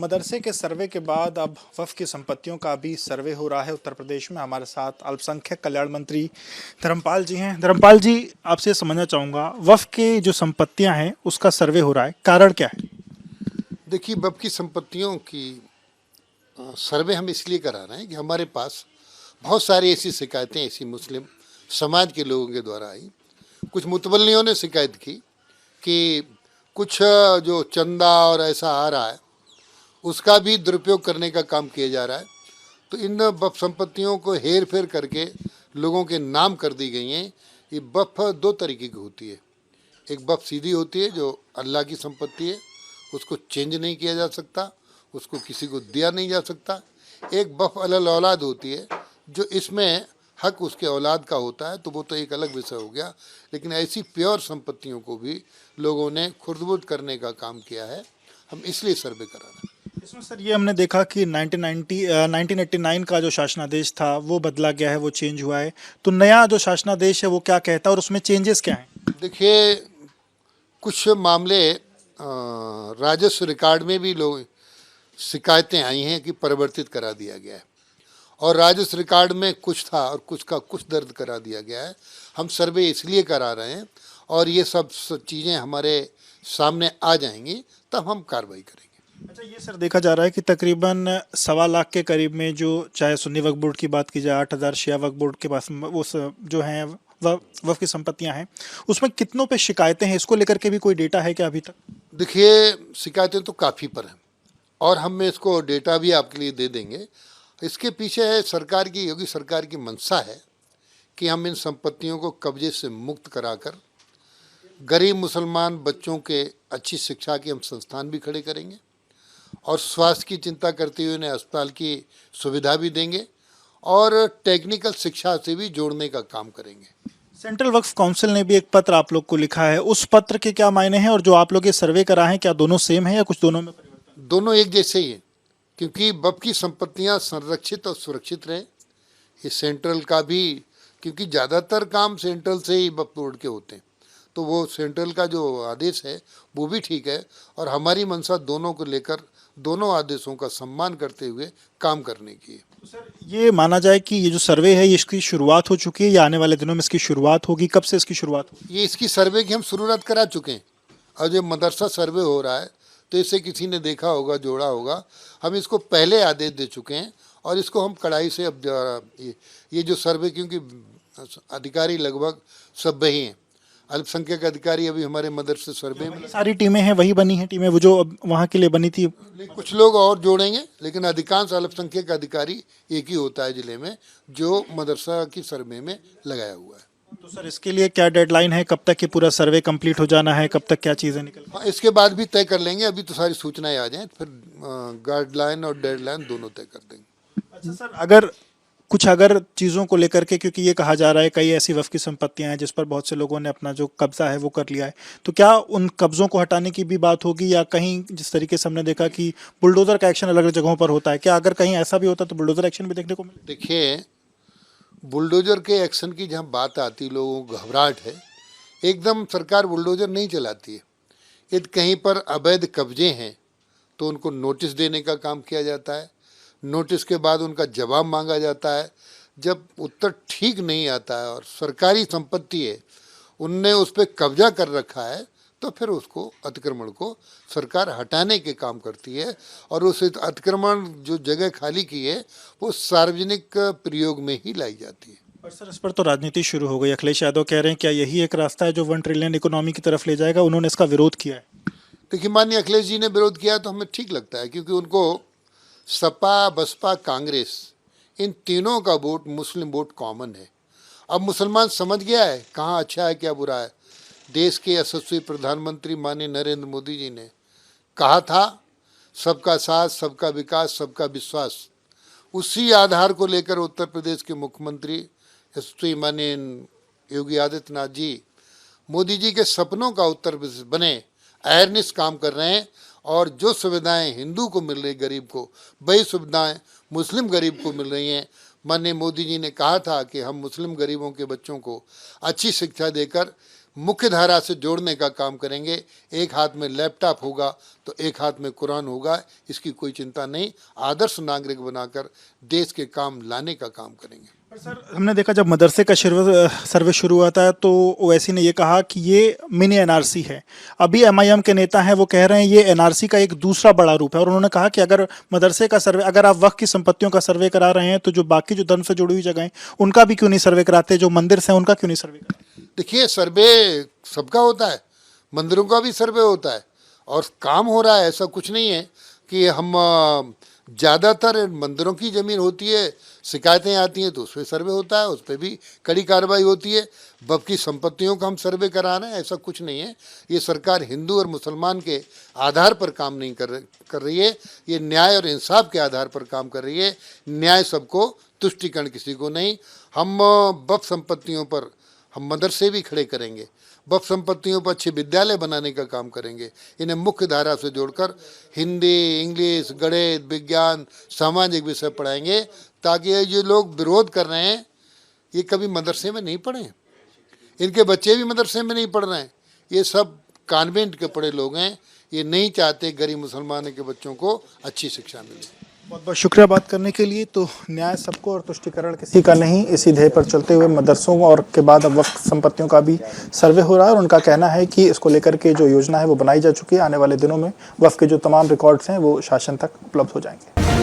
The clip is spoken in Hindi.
मदरसे के सर्वे के बाद अब वक्फ की संपत्तियों का भी सर्वे हो रहा है उत्तर प्रदेश में। हमारे साथ अल्पसंख्यक कल्याण मंत्री धर्मपाल जी हैं। धर्मपाल जी, आपसे समझना चाहूँगा, वक्फ की जो संपत्तियां हैं उसका सर्वे हो रहा है, कारण क्या है? देखिए, वक्फ की संपत्तियों की सर्वे हम इसलिए करा रहे हैं कि हमारे पास बहुत सारी ऐसी शिकायतें ऐसी मुस्लिम समाज के लोगों के द्वारा आई। कुछ मुतवल्लियों ने शिकायत की कि कुछ जो चंदा और ऐसा आ रहा है उसका भी दुरुपयोग करने का काम किया जा रहा है। तो इन वक्फ संपत्तियों को हेर फेर करके लोगों के नाम कर दी गई हैं। ये वक्फ दो तरीके की होती है। एक वक्फ सीधी होती है जो अल्लाह की संपत्ति है, उसको चेंज नहीं किया जा सकता, उसको किसी को दिया नहीं जा सकता। एक वक्फ अलल औलाद होती है जो इसमें हक उसके औलाद का होता है, तो वो तो एक अलग विषय हो गया। लेकिन ऐसी प्योर संपत्तियों को भी लोगों ने खुर्द-बुर्द करने का काम किया है। हम इसलिए सर्वे करा रहे हैं। इसमें सर ये हमने देखा कि 1989 का जो शासनादेश था वो बदला गया है, वो चेंज हुआ है। तो नया जो शासनादेश है वो क्या कहता है और उसमें चेंजेस क्या हैं? देखिए, कुछ मामले राजस्व रिकॉर्ड में भी लोग शिकायतें आई हैं कि परिवर्तित करा दिया गया है, और राजस्व रिकॉर्ड में कुछ था और कुछ का कुछ दर्ज करा दिया गया है। हम सर्वे इसलिए करा रहे हैं और ये सब चीज़ें हमारे सामने आ जाएंगी तब हम कार्रवाई करेंगे। अच्छा, ये सर देखा जा रहा है कि तकरीबन 1.25 लाख के करीब में, जो चाहे सुन्नी वक्फ बोर्ड की बात की जाए, 8,000 शिया वक्फ बोर्ड के पास जो हैं वक्फ की संपत्तियां हैं, उसमें कितनों पे शिकायतें हैं? इसको लेकर के भी कोई डेटा है क्या अभी तक? देखिए, शिकायतें तो काफ़ी पर हैं और हम इसको डेटा भी आपके लिए दे देंगे। इसके पीछे है सरकार की, योगी सरकार की मंशा है कि हम इन संपत्तियों को कब्जे से मुक्त कराकर गरीब मुसलमान बच्चों के अच्छी शिक्षा के हम संस्थान भी खड़े करेंगे और स्वास्थ्य की चिंता करते हुए उन्हें अस्पताल की सुविधा भी देंगे और टेक्निकल शिक्षा से भी जोड़ने का काम करेंगे। सेंट्रल वक्फ काउंसिल ने भी एक पत्र आप लोग को लिखा है, उस पत्र के क्या मायने हैं? और जो आप लोग ये सर्वे करा है, क्या दोनों सेम है या कुछ दोनों में परिवर्तन? दोनों एक जैसे ही हैं, क्योंकि वक्फ की संपत्तियां संरक्षित और सुरक्षित रहें। ये सेंट्रल का भी, क्योंकि ज़्यादातर काम सेंट्रल से ही वक्फ बोर्ड के होते हैं, तो वो सेंट्रल का जो आदेश है वो भी ठीक है और हमारी मंशा दोनों को लेकर दोनों आदेशों का सम्मान करते हुए काम करने की है। तो सर, ये माना जाए कि ये जो सर्वे है, ये इसकी शुरुआत हो चुकी है या आने वाले दिनों में इसकी शुरुआत होगी? कब से इसकी शुरुआत होगी? ये इसकी सर्वे की हम शुरुआत करा चुके हैं और जो मदरसा सर्वे हो रहा है तो इसे किसी ने देखा होगा, जोड़ा होगा। हम इसको पहले आदेश दे चुके हैं और इसको हम कड़ाई से अब ये जो सर्वे, क्योंकि अधिकारी लगभग सब वही हैं, अल्पसंख्यक अधिकारी अभी हमारे मदरसे सर्वे में। सारी टीमें हैं, वही बनी हैं टीमें वो जो अब वहाँ के लिए बनी थी? कुछ लोग और जोड़ेंगे, लेकिन अधिकांश अल्पसंख्यक अधिकारी एक ही होता है जिले में जो मदरसा की सर्वे में लगाया हुआ है। तो सर, इसके लिए क्या डेडलाइन है? कब तक ये पूरा सर्वे कंप्लीट हो जाना है? कब तक क्या चीज़ें निकल? हाँ, इसके बाद भी तय कर लेंगे। अभी तो सारी सूचनाएं आ जाएं, फिर गाइडलाइन और डेडलाइन दोनों तय कर देंगे। अच्छा सर, अगर चीज़ों को लेकर के, क्योंकि ये कहा जा रहा है कई ऐसी वक्फ की संपत्तियां हैं जिस पर बहुत से लोगों ने अपना जो कब्जा है वो कर लिया है, तो क्या उन कब्जों को हटाने की भी बात होगी? या कहीं जिस तरीके से हमने देखा कि बुलडोजर का एक्शन अलग अलग जगहों पर होता है, क्या अगर कहीं ऐसा भी होता तो बुलडोजर एक्शन भी देखने को मिले? देखिए, बुलडोजर के एक्शन की जहाँ बात आती, लोगों को घबराहट है। एकदम सरकार बुलडोजर नहीं चलाती है। यदि कहीं पर अवैध कब्जे हैं तो उनको नोटिस देने का काम किया जाता है। नोटिस के बाद उनका जवाब मांगा जाता है। जब उत्तर ठीक नहीं आता है और सरकारी संपत्ति है, उनने उस पर कब्जा कर रखा है, तो फिर उसको अतिक्रमण को सरकार हटाने के काम करती है और उस अतिक्रमण जो जगह खाली की है वो सार्वजनिक प्रयोग में ही लाई जाती है। पर सर, इस पर तो राजनीति शुरू हो गई। अखिलेश यादव कह रहे हैं क्या यही एक रास्ता है जो 1 ट्रिलियन इकोनॉमी की तरफ ले जाएगा? उन्होंने इसका विरोध किया है। देखिए, माननीय अखिलेश जी ने विरोध किया तो हमें ठीक लगता है, क्योंकि उनको सपा, बसपा, कांग्रेस, इन तीनों का वोट मुस्लिम वोट कॉमन है। अब मुसलमान समझ गया है कहाँ अच्छा है क्या बुरा है। देश के यशस्वी प्रधानमंत्री माननीय नरेंद्र मोदी जी ने कहा था, सबका साथ, सबका विकास, सबका विश्वास। उसी आधार को लेकर उत्तर प्रदेश के मुख्यमंत्री यशस्वी माननीय योगी आदित्यनाथ जी मोदी जी के सपनों का उत्तर प्रदेश बने, अहरनिश काम कर रहे हैं और जो सुविधाएं हिंदू को मिल रही गरीब को, वही सुविधाएं मुस्लिम गरीब को मिल रही हैं। माननीय मोदी जी ने कहा था कि हम मुस्लिम गरीबों के बच्चों को अच्छी शिक्षा देकर मुख्य धारा से जोड़ने का काम करेंगे। एक हाथ में लैपटॉप होगा तो एक हाथ में कुरान होगा, इसकी कोई चिंता नहीं। आदर्श नागरिक बनाकर देश के काम लाने का काम करेंगे। पर सर, हमने देखा जब मदरसे का सर्वे शुरू हुआ था तो ओवैसी ने ये कहा कि ये मिनी एनआरसी है। अभी एमआईएम के नेता हैं वो कह रहे हैं ये एनआरसी का एक दूसरा बड़ा रूप है, और उन्होंने कहा कि अगर मदरसे का सर्वे, अगर आप वक्फ की संपत्तियों का सर्वे करा रहे हैं तो जो बाकी जो धर्म से जुड़ी हुई जगह हैं उनका भी क्यों नहीं सर्वे कराते, जो मंदिर से हैं उनका क्यों नहीं सर्वे कराते? देखिए, सर्वे सबका होता है, मंदिरों का भी सर्वे होता है और काम हो रहा है। ऐसा कुछ नहीं है कि हम ज़्यादातर मंदिरों की ज़मीन होती है, शिकायतें आती हैं तो उस पर सर्वे होता है, उस पर भी कड़ी कार्रवाई होती है। वक्फ की संपत्तियों का हम सर्वे करा रहे हैं, ऐसा कुछ नहीं है। ये सरकार हिंदू और मुसलमान के आधार पर काम नहीं कर रही है, ये न्याय और इंसाफ के आधार पर काम कर रही है। न्याय सबको, तुष्टिकरण किसी को नहीं। हम वक्फ संपत्तियों पर हम मदरसे भी खड़े करेंगे, वक्फ संपत्तियों पर अच्छे विद्यालय बनाने का काम करेंगे। इन्हें मुख्य धारा से जोड़कर हिंदी, इंग्लिश, गणित, विज्ञान, सामाजिक विषय पढ़ाएंगे, ताकि ये जो लोग विरोध कर रहे हैं ये कभी मदरसे में नहीं पढ़े, इनके बच्चे भी मदरसे में नहीं पढ़ रहे हैं। ये सब कॉन्वेंट के पढ़े लोग हैं, ये नहीं चाहते गरीब मुसलमानों के बच्चों को अच्छी शिक्षा मिले। बहुत बहुत शुक्रिया बात करने के लिए। तो न्याय सबको और तुष्टिकरण किसी का नहीं, इसी ध्येय पर चलते हुए मदरसों और के बाद अब वक्फ संपत्तियों का भी सर्वे हो रहा है, और उनका कहना है कि इसको लेकर के जो योजना है वो बनाई जा चुकी है। आने वाले दिनों में वक्फ के जो तमाम रिकॉर्ड्स हैं वो शासन तक उपलब्ध हो जाएंगे।